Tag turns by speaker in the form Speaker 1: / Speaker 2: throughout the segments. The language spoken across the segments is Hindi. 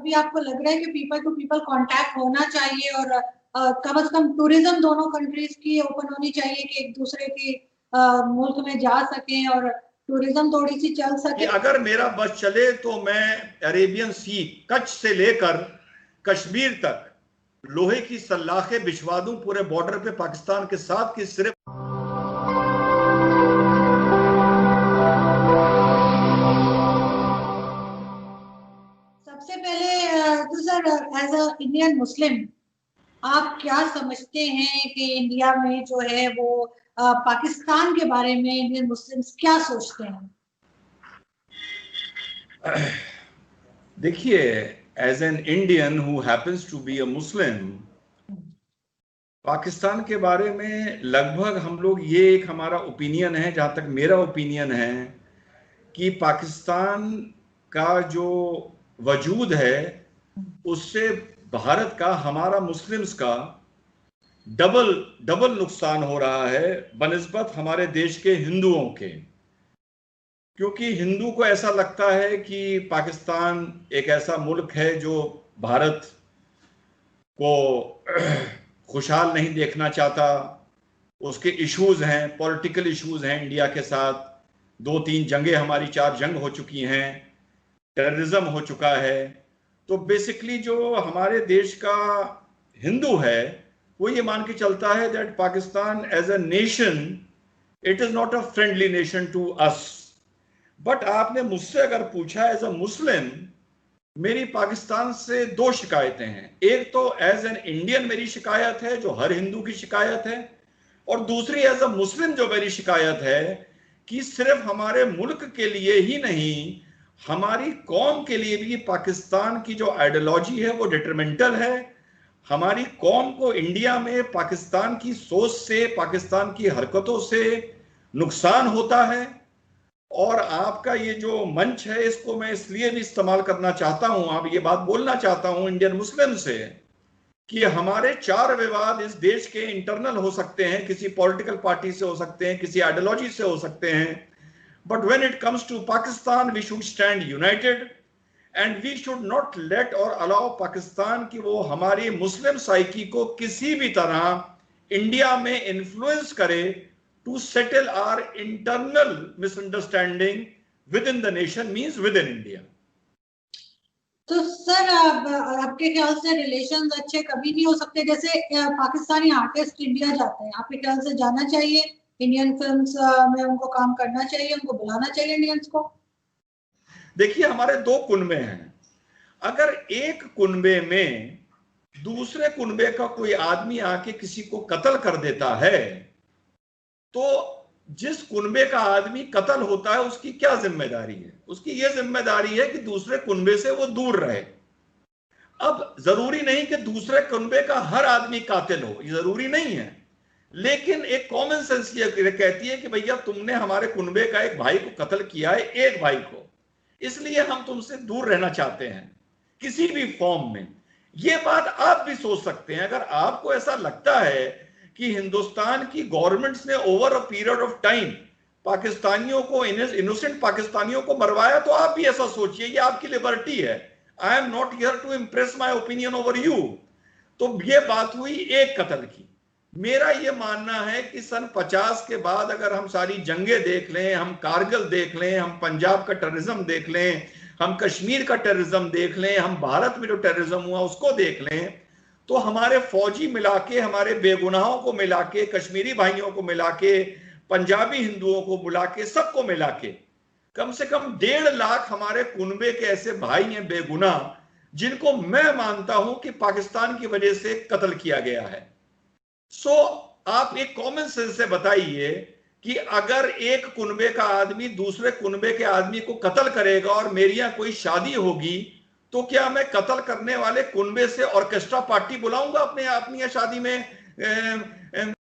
Speaker 1: अभी आपको लग रहा है कि पीपल टू पीपल कांटेक्ट होना चाहिए और कम से कम टूरिज्म दोनों कंट्रीज की ओपन होनी चाहिए कि एक दूसरे की मुल्क में जा सकें और टूरिज्म थोड़ी सी चल
Speaker 2: कि
Speaker 1: सके?
Speaker 2: अगर मेरा बस चले तो मैं अरेबियन सी, कच्छ से लेकर कश्मीर तक लोहे की सलाखें बिछवा दूं पूरे बॉर्डर पे पाकिस्तान के साथ, कि सिर्फ
Speaker 1: सबसे पहले तो sir, as a Indian Muslim आप क्या समझते हैं कि इंडिया में जो है वो पाकिस्तान के बारे में इंडियन मुस्लिम्स क्या सोचते हैं?
Speaker 2: देखिए, as an Indian who happens to be a Muslim, Pakistan के बारे में लगभग हम लोग, ये एक हमारा ओपिनियन है, जहां तक मेरा ओपिनियन है, कि पाकिस्तान का जो वजूद है उससे भारत का, हमारा मुस्लिम्स का डबल डबल नुकसान हो रहा है बनिस्बत हमारे देश के हिंदुओं के। क्योंकि हिंदू को ऐसा लगता है कि पाकिस्तान एक ऐसा मुल्क है जो भारत को खुशहाल नहीं देखना चाहता, उसके इश्यूज हैं, पॉलिटिकल इश्यूज हैं इंडिया के साथ, 2-3 जंगें हमारी, 4 जंग हो चुकी हैं, टेररिज्म हो चुका है। तो बेसिकली जो हमारे देश का हिंदू है वो ये मान के चलता है that Pakistan as a nation, it is not a friendly nation to us. But आपने मुझसे अगर पूछा एज अ मुस्लिम, मेरी पाकिस्तान से 2 शिकायतें हैं। एक तो एज एन इंडियन मेरी शिकायत है, जो हर हिंदू की शिकायत है, और दूसरी एज अ मुस्लिम जो मेरी शिकायत है कि सिर्फ हमारे मुल्क के लिए ही नहीं, हमारी कौम के लिए भी पाकिस्तान की जो आइडियोलॉजी है वो डिटरमेंटल है। हमारी कौम को इंडिया में पाकिस्तान की सोच से, पाकिस्तान की हरकतों से नुकसान होता है। और आपका ये जो मंच है इसको मैं इसलिए भी इस्तेमाल करना चाहता हूं, आप ये बात बोलना चाहता हूं इंडियन मुस्लिम से, कि हमारे 4 विवाद इस देश के इंटरनल हो सकते हैं, किसी पॉलिटिकल पार्टी से हो सकते हैं, किसी आइडियोलॉजी से हो सकते हैं, but when it comes to Pakistan we should stand united and we should not let और अलाउ पाकिस्तान की वो हमारी मुस्लिम साइकी को किसी भी तरह इंडिया में इन्फ्लुएंस करे to settle our internal misunderstanding within the nation, means within India.
Speaker 1: तो सर, आपके ख्याल से रिलेशंस अच्छे कभी नहीं हो सकते? जैसे पाकिस्तानी आर्टिस्ट इंडिया जाते हैं, आपके ख्याल से जाना चाहिए इंडियन फिल्म्स में, उनको काम करना चाहिए, उनको बुलाना चाहिए इंडियंस को?
Speaker 2: देखिए, हमारे 2 कुनबे हैं। अगर एक कुनबे में दूसरे कुनबे का कोई आदमी आके किसी को कत्ल कर देता है, तो जिस कुनबे का आदमी कत्ल होता है उसकी क्या जिम्मेदारी है? उसकी यह जिम्मेदारी है कि दूसरे कुनबे से वो दूर रहे। अब जरूरी नहीं कि दूसरे कुनबे का हर आदमी कातिल हो, ये जरूरी नहीं है, लेकिन एक कॉमन सेंस ये कहती है कि भैया तुमने हमारे कुनबे का एक भाई को कत्ल किया है, एक भाई को, इसलिए हम तुमसे दूर रहना चाहते हैं किसी भी फॉर्म में। ये बात आप भी सोच सकते हैं। अगर आपको ऐसा लगता है कि हिंदुस्तान की गवर्नमेंट्स ने over a period of time पाकिस्तानियों को, इनोसेंट पाकिस्तानियों को मरवाया, तो आप भी ऐसा सोचिए, ये आपकी लिबर्टी है। I am not here to impress my opinion over you. तो ये बात हुई एक कत्ल की। मेरा ये मानना है कि सन 50 के बाद अगर हम सारी जंगें देख लें, हम कारगिल देख लें, हम पंजाब का टेररिज्म देख लें, हम कश्मीर का टेररिज्म देख लें, हम भारत में जो टेररिज्म हुआ उसको देख लें, तो हमारे फौजी मिला के, हमारे बेगुनाहों को मिला के, कश्मीरी भाइयों को मिला के, पंजाबी हिंदुओं को बुला के, सबको मिला के कम से कम 1.5 लाख हमारे कुनबे के ऐसे भाई हैं बेगुनाह, जिनको मैं मानता हूं कि पाकिस्तान की वजह से कत्ल किया गया है। सो आप एक कॉमन सेंस से बताइए कि अगर एक कुनबे का आदमी दूसरे कुनबे के आदमी को कत्ल करेगा और मेरी यहां कोई शादी होगी, तो क्या मैं कत्ल करने वाले कुनबे से ऑर्केस्ट्रा पार्टी बुलाऊंगा अपनी शादी में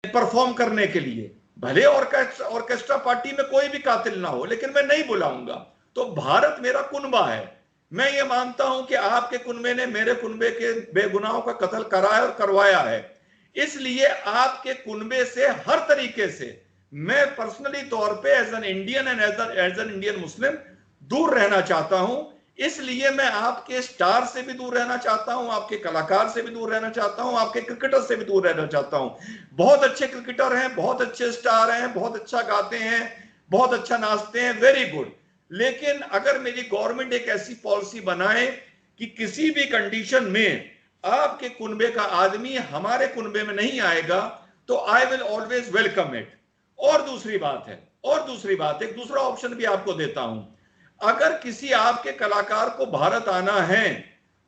Speaker 2: परफॉर्म करने के लिए? भले ऑर्केस्ट्रा पार्टी में कोई भी कातिल ना हो, लेकिन मैं नहीं बुलाऊंगा। तो भारत मेरा कुनबा है। मैं ये मानता हूं कि आपके कुनबे ने मेरे कुनबे के बेगुनाहों का कत्ल कराया और करवाया है, इसलिए आपके कुनबे से हर तरीके से मैं पर्सनली तौर पे as an Indian and as an Indian Muslim दूर रहना चाहता हूं। इसलिए मैं आपके स्टार से भी दूर रहना चाहता हूं, आपके कलाकार से भी दूर रहना चाहता हूं, आपके क्रिकेटर से भी दूर रहना चाहता हूं। बहुत अच्छे क्रिकेटर हैं, बहुत अच्छे स्टार हैं, बहुत अच्छा गाते हैं, बहुत अच्छा नाचते हैं, वेरी गुड। लेकिन अगर मेरी गवर्नमेंट एक ऐसी पॉलिसी बनाए कि किसी भी कंडीशन में आपके कुनबे का आदमी हमारे कुनबे में नहीं आएगा, तो I will always welcome it. और दूसरी बात है, एक दूसरा ऑप्शन भी आपको देता हूं। अगर किसी आपके कलाकार को भारत आना है,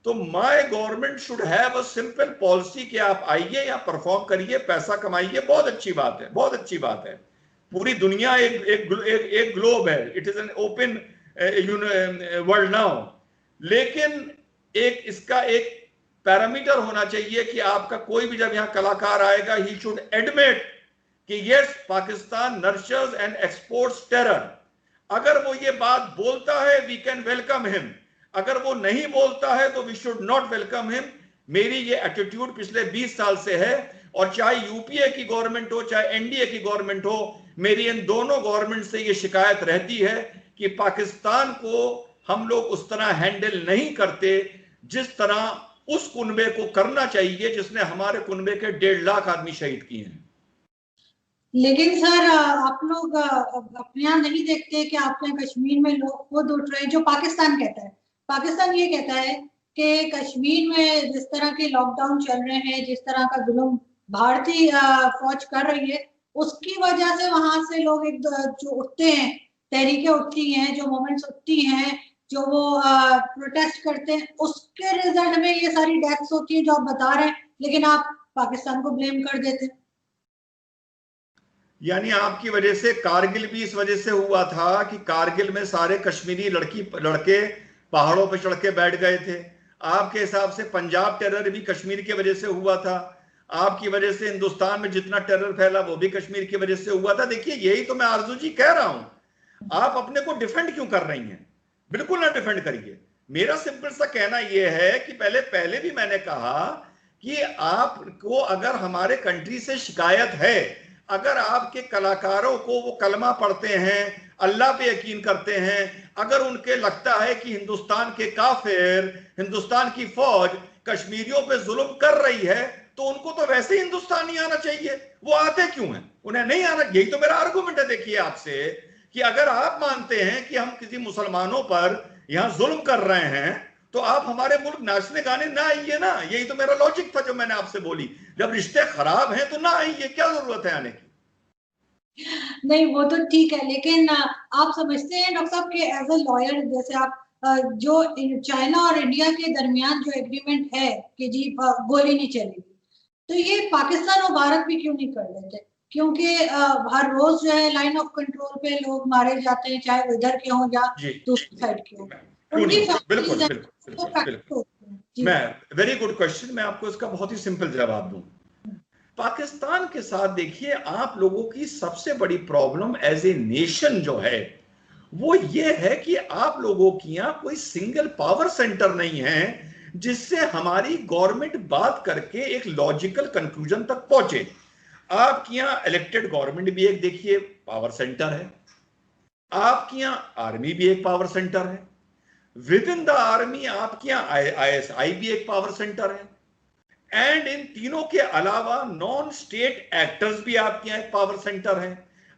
Speaker 2: तो my government should have a simple policy कि आप आइए, या परफॉर्म करिए, पैसा कमाइए, बहुत अच्छी बात है, बहुत अच्छी बात है। पूरी दुनिया एक ग्लोब है, it is an open world now. लेकिन इसका एक पैरामीटर होना चाहिए कि आपका कोई भी जब यहां कलाकार आएगा, ही शुड एडमिट कि yes, Pakistan nurtures and exports terror. अगर वो ये बात बोलता है, वी कैन वेलकम हिम। अगर वो नहीं बोलता है, तो we should not welcome him. मेरी ये एटीट्यूड पिछले 20 साल से है, और चाहे यूपीए की गवर्नमेंट हो, चाहे एनडीए की गवर्नमेंट हो, मेरी इन दोनों गवर्नमेंट से ये शिकायत रहती है कि पाकिस्तान को हम लोग उस तरह हैंडल नहीं करते जिस तरह उस कुनबे को करना चाहिए, जिसने हमारे कुनबे के 1.5 लाख आदमी शहीद किए हैं।
Speaker 1: लेकिन सर, आप लोग अपने यहाँ नहीं देखते कि आपके यहाँ कश्मीर में लोग खुद उठ रहे हैं, जो पाकिस्तान कहता है। पाकिस्तान ये कहता है कि कश्मीर में जिस तरह के लॉकडाउन चल रहे हैं, जिस तरह का जुल्म भारतीय फौज कर रही है, उसकी वजह से वहां से लोग एक जो उठते हैं, तहरीकें उठती हैं, जो मूवमेंट्स उठती हैं, जो वो प्रोटेस्ट करते हैं, उसके रिजल्ट में ये सारी डेथ्स होती है जो आप बता रहे हैं, लेकिन आप पाकिस्तान को ब्लेम कर देते हैं।
Speaker 2: यानी आपकी वजह से कारगिल भी इस वजह से हुआ था कि कारगिल में सारे कश्मीरी लड़के पहाड़ों पर चढ़ के बैठ गए थे। आपके हिसाब से पंजाब टेरर भी कश्मीर की वजह से हुआ था। आपकी वजह से हिंदुस्तान में जितना टेरर फैला वो भी कश्मीर की वजह से हुआ था। देखिए, यही तो मैं आरजू जी कह रहा हूं। आप अपने को डिफेंड क्यों कर रही हैं? बिल्कुल ना डिफेंड करिए। मेरा सिंपल सा कहना यह है कि पहले भी मैंने कहा कि आपको अगर हमारे कंट्री से शिकायत है, अगर आपके कलाकारों को वो कलमा पढ़ते हैं, अल्लाह पे यकीन करते हैं, अगर उनके लगता है कि हिंदुस्तान के काफिर, हिंदुस्तान की फौज कश्मीरियों पे जुल्म कर रही है, तो उनको तो वैसे ही हिंदुस्तान नहीं आना चाहिए। वो आते क्यों हैं? उन्हें नहीं आना। यही तो मेरा आर्गुमेंट है। देखिए आपसे कि अगर आप मानते हैं कि हम किसी मुसलमानों पर यहां जुल्म कर रहे हैं, तो आप हमारे मुल्क नाचने गाने ना आइए ना। यही तो मेरा लॉजिक था जो मैंने आपसे बोली। जब रिश्ते खराब हैं तो ना आइए, क्या जरूरत है आने की?
Speaker 1: नहीं, वो तो ठीक है, लेकिन आप समझते हैं डॉक्टर साहब कि एज अ लॉयर, जैसे आप जो चाइना और इंडिया के दरमियान जो एग्रीमेंट है कि जी गोली नहीं चलेगी, तो ये पाकिस्तान और भारत भी क्यों नहीं कर लेते? क्योंकि हर रोज जो है लाइन ऑफ कंट्रोल पे लोग मारे जाते हैं, चाहे वो इधर के हों या दूसरी साइड के हों।
Speaker 2: क्यों नहीं? बिल्कुल
Speaker 1: उनकी
Speaker 2: बिल्कुल बिल्कुल। मैं वेरी गुड क्वेश्चन, मैं आपको इसका बहुत ही सिंपल जवाब दूं। पाकिस्तान के साथ देखिए, आप लोगों की सबसे बड़ी प्रॉब्लम एज ए नेशन जो है वो ये है कि आप लोगों की यहां कोई सिंगल पावर सेंटर नहीं है जिससे हमारी गवर्नमेंट बात करके एक लॉजिकल कंक्लूजन तक पहुंचे। आपकी यहां इलेक्टेड गवर्नमेंट भी एक देखिए पावर सेंटर है, आपकी यहां आर्मी भी एक पावर सेंटर है, विद इन द आर्मी आपके यहां ISI भी एक पावर सेंटर है, एंड इन तीनों के अलावा नॉन स्टेट एक्टर्स भी आपके यहां एक पावर सेंटर है।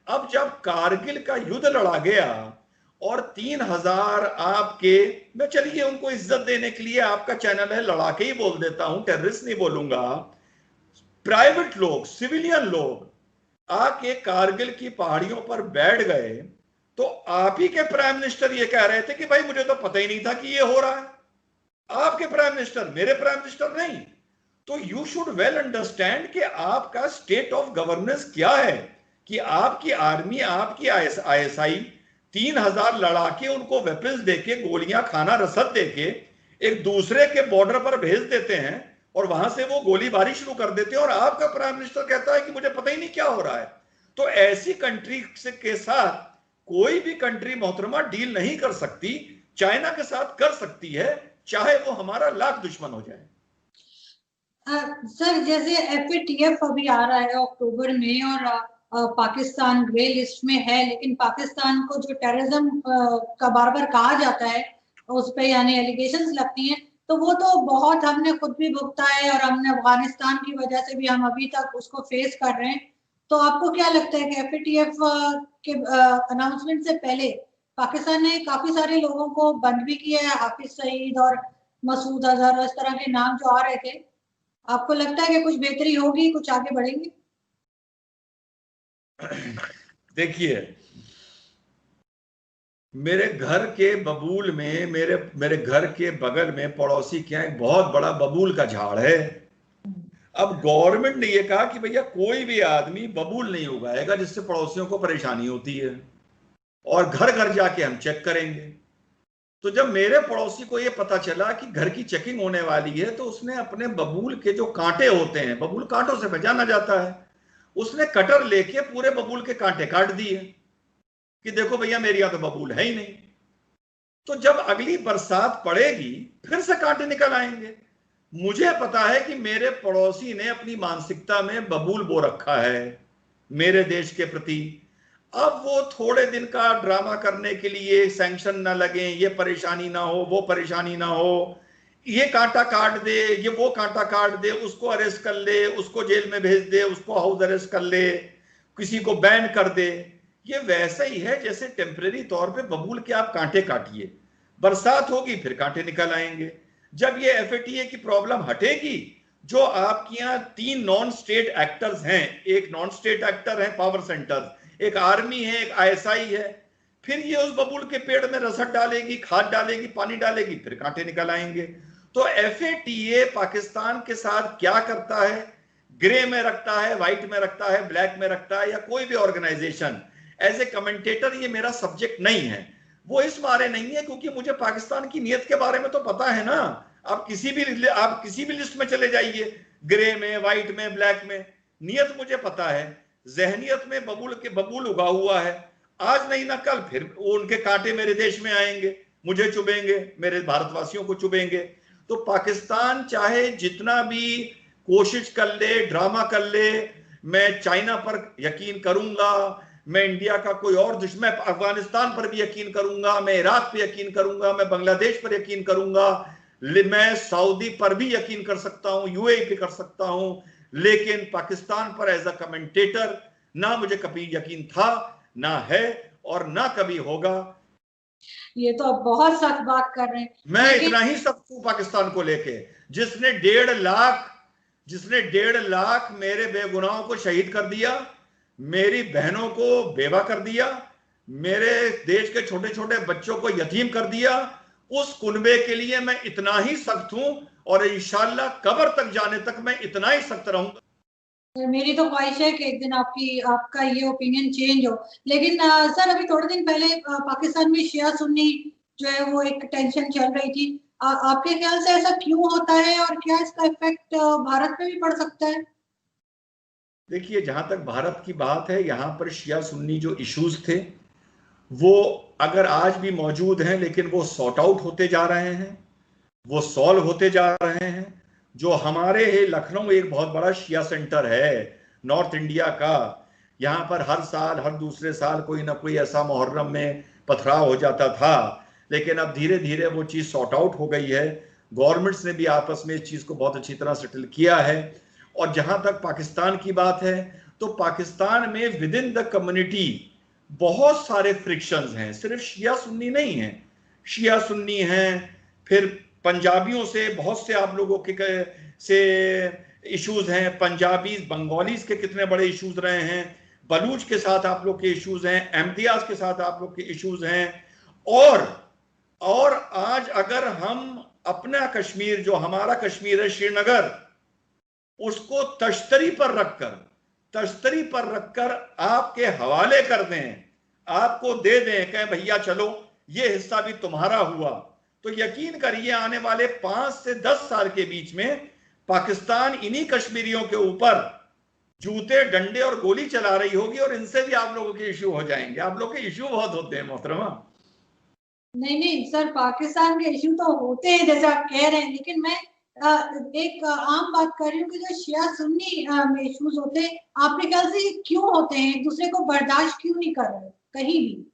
Speaker 2: अब जब कारगिल का युद्ध लड़ा गया और 3000 आपके, मैं चलिए उनको इज्जत देने के लिए आपका चैनल है, लड़ा के ही बोल देता हूं, टेररिस्ट नहीं बोलूंगा, प्राइवेट लोग, सिविलियन लोग आके कारगिल की पहाड़ियों पर बैठ गए, तो आप ही के प्राइम मिनिस्टर ये कह रहे थे कि भाई मुझे तो पता ही नहीं था कि ये हो रहा है। आपके प्राइम मिनिस्टर, मेरे प्राइम मिनिस्टर नहीं। तो यू शुड वेल अंडरस्टैंड कि आपका स्टेट ऑफ गवर्नेंस क्या है, कि आपकी आर्मी, आपकी ISI 3000 लड़ाके उनको वेपन्स देके, गोलियां खाना रसद देके एक दूसरे के बॉर्डर पर भेज देते हैं और वहां से वो गोलीबारी शुरू कर देते हैं, और आपका प्राइम मिनिस्टर कहता है कि मुझे पता ही नहीं क्या हो रहा है। तो ऐसी कंट्री के साथ कोई भी कंट्री मोहतरमा डील नहीं कर सकती। चाइना के साथ कर सकती है, चाहे वो हमारा लाख दुश्मन हो जाए।
Speaker 1: सर, जैसे FATF अभी आ रहा है अक्टूबर में, और पाकिस्तान ग्रे लिस्ट में है, लेकिन पाकिस्तान को जो टेररिज्म का बार बार कहा जाता है, उस पे यानी एलिगेशंस लगती हैं, तो वो तो बहुत हमने खुद भी भुगता है, और हमने अफगानिस्तान की वजह से भी हम अभी तक उसको फेस कर रहे हैं। तो आपको क्या लगता है कि एफएटीएफ के अनाउंसमेंट से पहले पाकिस्तान ने काफी सारे लोगों को बंद भी किया है, हाफिज सईद और मसूद अजहर, इस तरह के नाम जो आ रहे थे, आपको लगता है कि कुछ बेहतरी होगी, कुछ आगे बढ़ेंगे?
Speaker 2: देखिए, मेरे घर के बबूल में, मेरे मेरे घर के बगल में पड़ोसी के यहाँ एक बहुत बड़ा बबूल का झाड़ है। अब गवर्नमेंट ने यह कहा कि भैया कोई भी आदमी बबूल नहीं उगाएगा जिससे पड़ोसियों को परेशानी होती है, और घर घर जाके हम चेक करेंगे। तो जब मेरे पड़ोसी को यह पता चला कि घर की चेकिंग होने वाली है, तो उसने अपने बबूल के जो कांटे होते हैं, बबूल कांटों से पहचाना जाता है, उसने कटर लेके पूरे बबूल के कांटे काट दिए कि देखो भैया मेरे यहां तो बबूल है ही नहीं। तो जब अगली बरसात पड़ेगी फिर से कांटे निकल आएंगे। मुझे पता है कि मेरे पड़ोसी ने अपनी मानसिकता में बबूल बो रखा है मेरे देश के प्रति। अब वो थोड़े दिन का ड्रामा करने के लिए, सैंक्शन ना लगे, ये परेशानी ना हो, वो परेशानी ना हो, ये कांटा काट दे, ये वो कांटा काट दे, उसको अरेस्ट कर ले, उसको जेल में भेज दे, उसको हाउस अरेस्ट कर ले, किसी को बैन कर दे। ये वैसा ही है जैसे टेम्परेरी तौर पे बबूल के आप कांटे काटिए, बरसात होगी फिर कांटे निकल आएंगे। जब ये एफएटीए की प्रॉब्लम हटेगी, जो आपके यहाँ 3 नॉन स्टेट एक्टर्स हैं, एक नॉन स्टेट एक्टर है पावर सेंटर, एक आर्मी है, एक आईएसआई है, फिर ये उस बबूल के पेड़ में रसद डालेगी, खाद डालेगी, पानी डालेगी, फिर कांटे निकल आएंगे। तो एफएटीए पाकिस्तान के साथ क्या करता है, ग्रे में रखता है, व्हाइट में रखता है, ब्लैक में रखता है, या कोई भी ऑर्गेनाइजेशन, एज ए कमेंटेटर ये मेरा सब्जेक्ट नहीं है। वो इस बारे नहीं है क्योंकि मुझे पाकिस्तान की नीयत के बारे में तो पता है ना। आप किसी भी लिस्ट में चले जाइए, ग्रे में, व्हाइट में, ब्लैक में, नीयत मुझे पता है। जहनियत में बबूल उगा हुआ है, आज नहीं ना कल फिर वो उनके कांटे मेरे देश में आएंगे, मुझे चुभेंगे, मेरे भारतवासियों को चुभेंगे। तो पाकिस्तान चाहे जितना भी कोशिश कर ले, ड्रामा कर ले, मैं चाइना पर यकीन करूंगा, मैं इंडिया का कोई और दुश्मन, अफगानिस्तान पर भी यकीन करूंगा, मैं इराक पे यकीन करूंगा, मैं बांग्लादेश पर यकीन करूंगा, मैं सऊदी पर भी यकीन कर सकता हूं, यूएई पे कर सकता हूं, लेकिन पाकिस्तान पर एज अ कमेंटेटर ना मुझे कभी यकीन था, ना है, और ना कभी होगा।
Speaker 1: ये तो आप बहुत सख्त बात कर रहे हैं।
Speaker 2: मैं इतना ही सख्त हूं पाकिस्तान को लेके, जिसने 1.5 लाख मेरे बेगुनाहों को शहीद कर दिया, मेरी बहनों को बेवा कर दिया, मेरे देश के छोटे छोटे बच्चों को यतीम कर दिया, उस कुनबे के लिए मैं इतना ही सख्त हूं, और इंशाल्लाह कब्र तक जाने तक मैं इतना ही सख्त रहूंगा।
Speaker 1: मेरी तो ख्वाहिश है कि एक दिन आपका ये ओपिनियन चेंज हो। लेकिन सर, अभी थोड़े दिन पहले पाकिस्तान में शिया सुन्नी जो है वो एक टेंशन चल रही थी, आपके ख्याल से ऐसा क्यों होता है, और क्या इसका इफेक्ट भारत पे भी पड़ सकता है?
Speaker 2: देखिए, जहां तक भारत की बात है, यहां पर शिया सुन्नी जो इश्यूज थे वो अगर आज भी मौजूद हैं, लेकिन वो सॉर्ट आउट होते जा रहे हैं, वो सॉल्व होते जा रहे हैं। जो हमारे लखनऊ एक बहुत बड़ा शिया सेंटर है नॉर्थ इंडिया का, यहाँ पर हर साल, हर दूसरे साल कोई ना कोई ऐसा मुहर्रम में पथराव हो जाता था, लेकिन अब धीरे धीरे वो चीज़ सॉर्ट आउट हो गई है। गवर्नमेंट्स ने भी आपस में इस चीज़ को बहुत अच्छी तरह सेटल किया है। और जहाँ तक पाकिस्तान की बात है, तो पाकिस्तान में विद इन द कम्युनिटी बहुत सारे फ्रिक्शंस हैं, सिर्फ शिया सुन्नी नहीं है, शिया सुन्नी हैं, फिर पंजाबियों से बहुत से आप लोगों के से इश्यूज हैं, पंजाबीज बंगालीज के कितने बड़े इश्यूज रहे हैं, बलूच के साथ आप लोग के इश्यूज हैं, अहमदियाज के साथ आप लोग के इश्यूज हैं। और आज अगर हम अपना कश्मीर, जो हमारा कश्मीर है श्रीनगर, उसको तश्तरी पर रखकर आपके हवाले कर दें, आपको दे दें, कहें भैया चलो ये हिस्सा भी तुम्हारा हुआ, तो यकीन करिए आने वाले 5 से 10 साल के बीच में पाकिस्तान इन्हीं कश्मीरियों के ऊपर जूते, डंडे और गोली चला रही होगी, और इनसे भी आप लोगों के इश्यू हो जाएंगे। आप लोगों के इश्यू बहुत होते हैं मोहतरमा।
Speaker 1: नहीं नहीं सर, पाकिस्तान के इश्यू तो होते हैं जैसे आप कह रहे हैं, लेकिन मैं एक आम बात कर रही हूँ कि जो शिया सुन्नी में इश्यूज होते हैं, आपके ख्याल से क्यों होते हैं? एक दूसरे को बर्दाश्त क्यों नहीं कर रहे कहीं भी?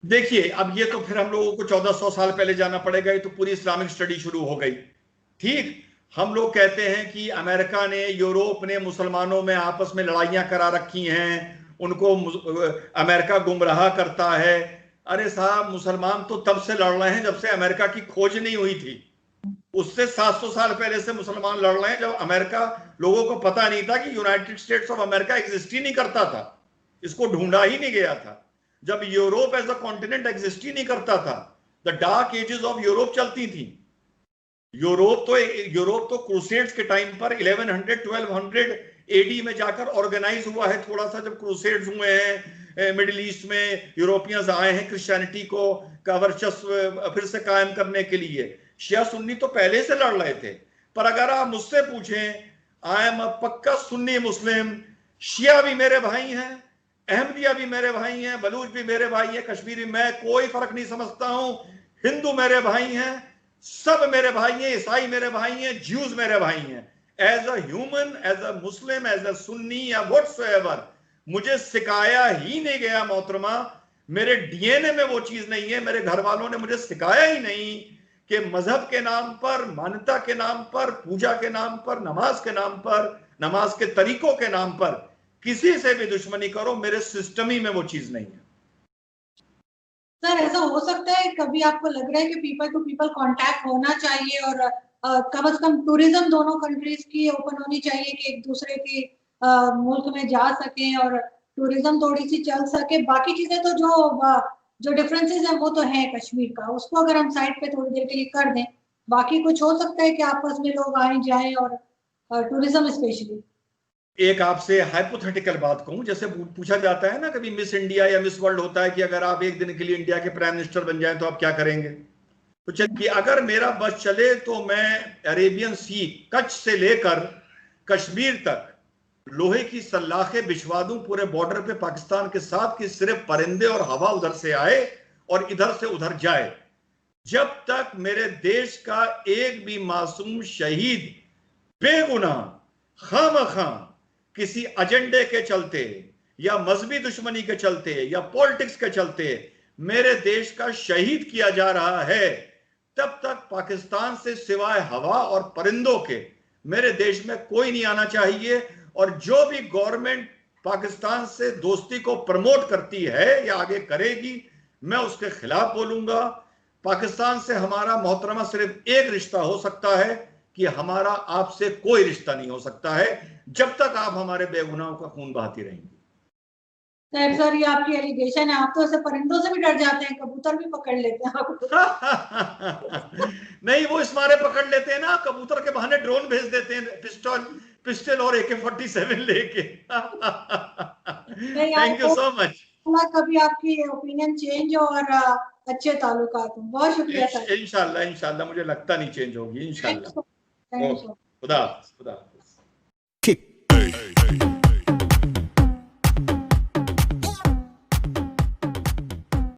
Speaker 2: देखिए, अब ये तो फिर हम लोगों को 1400 साल पहले जाना पड़ेगा, ये तो पूरी इस्लामिक स्टडी शुरू हो गई। ठीक, हम लोग कहते हैं कि अमेरिका ने, यूरोप ने मुसलमानों में आपस में लड़ाइयां करा रखी हैं, उनको अमेरिका गुमराह करता है। अरे साहब, मुसलमान तो तब से लड़ रहे हैं जब से अमेरिका की खोज नहीं हुई थी। उससे 700 साल पहले से मुसलमान लड़ रहे हैं, जब अमेरिका, लोगों को पता नहीं था कि United States of America exist ही नहीं करता था, इसको ढूंढा ही नहीं गया था। जब Europe as a continent exist ही नहीं करता था, the dark ages of Europe चलती थी। यूरोप तो क्रूसेड्स के टाइम पर 1100-1200 एडी में जाकर ऑर्गेनाइज हुआ है थोड़ा सा, जब क्रूसेड्स हुए हैं मिडिल ईस्ट में, यूरोपियंस आए हैं क्रिश्चियनिटी को का वर्चस्व फिर से कायम करने के लिए। शिया सुन्नी तो पहले से लड़ रहे थे, पर अगर आप मुझसे पूछें, आई एम पक्का सुन्नी मुस्लिम। शिया भी मेरे भाई हैं, अहमदिया भी मेरे भाई हैं, बलूच भी मेरे भाई हैं, कश्मीरी, मैं कोई फर्क नहीं समझता हूं। हिंदू मेरे भाई हैं, सब मेरे भाई हैं, ईसाई मेरे भाई हैं, ज्यूज मेरे भाई हैं। As a human, as a Muslim, as a Sunni या व्हाट्सएवर, मुझे सिखाया ही नहीं गया मोहतरमा, मेरे डीएनए में वो चीज नहीं है, मेरे घर वालों ने मुझे सिखाया ही नहीं कि मजहब के नाम पर, मान्यता के नाम पर, पूजा के नाम पर, नमाज के नाम पर, नमाज के तरीकों के नाम पर किसी से भी दुश्मनी करो। मेरे सिस्टम ही में वो चीज नहीं है।
Speaker 1: सर ऐसा हो सकता है कभी आपको लग रहा है कि पीपल टू पीपल कांटेक्ट होना चाहिए और कम से कम टूरिज्म दोनों कंट्रीज की ओपन होनी चाहिए कि एक दूसरे के मुल्क में जा सकें और टूरिज्म थोड़ी सी चल सके। बाकी चीजें तो जो डिफरेंसेस हैं वो तो है कश्मीर का, उसको अगर हम साइड पे थोड़ी देर के लिए कर दें, बाकी कुछ हो सकता है कि आपस में लोग आए जाएं और टूरिज्म स्पेशली।
Speaker 2: एक आपसे हाइपोथेटिकल बात कहूं, जैसे पूछा जाता है ना कभी मिस इंडिया या मिस वर्ल्ड होता है कि अगर आप एक दिन के लिए इंडिया के प्राइम मिनिस्टर बन जाएं तो आप क्या करेंगे। तो चलिए, अगर मेरा बस चले तो मैं अरेबियन सी, कच्छ से लेकर कश्मीर तक लोहे की सलाखें बिछवा दूं पूरे बॉर्डर पे पाकिस्तान के साथ, कि सिर्फ परिंदे और हवा उधर से आए और इधर से उधर जाए। जब तक मेरे देश का एक भी मासूम शहीद बेगुनाह खामखा किसी एजेंडे के चलते या मजहबी दुश्मनी के चलते या पॉलिटिक्स के चलते मेरे देश का शहीद किया जा रहा है, तब तक पाकिस्तान से सिवाय हवा और परिंदों के मेरे देश में कोई नहीं आना चाहिए। और जो भी गवर्नमेंट पाकिस्तान से दोस्ती को प्रमोट करती है या आगे करेगी, मैं उसके खिलाफ बोलूंगा। पाकिस्तान से हमारा मोहतरमा सिर्फ एक रिश्ता हो सकता है कि हमारा आपसे कोई रिश्ता नहीं हो सकता है जब तक आप हमारे बेगुनाहों का खून बहाती रहेंगी।
Speaker 1: सर ये आपकी एलिगेशन है, आप तो ऐसे परिंदों से भी डर जाते हैं, कबूतर भी पकड़ लेते हैं आपको।
Speaker 2: नहीं, वो इस मारे पकड़ लेते हैं ना, कबूतर के बहाने ड्रोन भेज देते हैं, पिस्टल और AK-47 लेके। Thank you so much.
Speaker 1: कभी आपकी ओपिनियन चेंज हो और अच्छे ताल्लुकात हो। बहुत शुक्रिया सर।
Speaker 2: इंशाल्लाह, इंशाल्लाह, मुझे लगता नहीं चेंज होगी, इंशाल्लाह।
Speaker 1: Thank you.
Speaker 2: खुदा हाफिज, खुदा।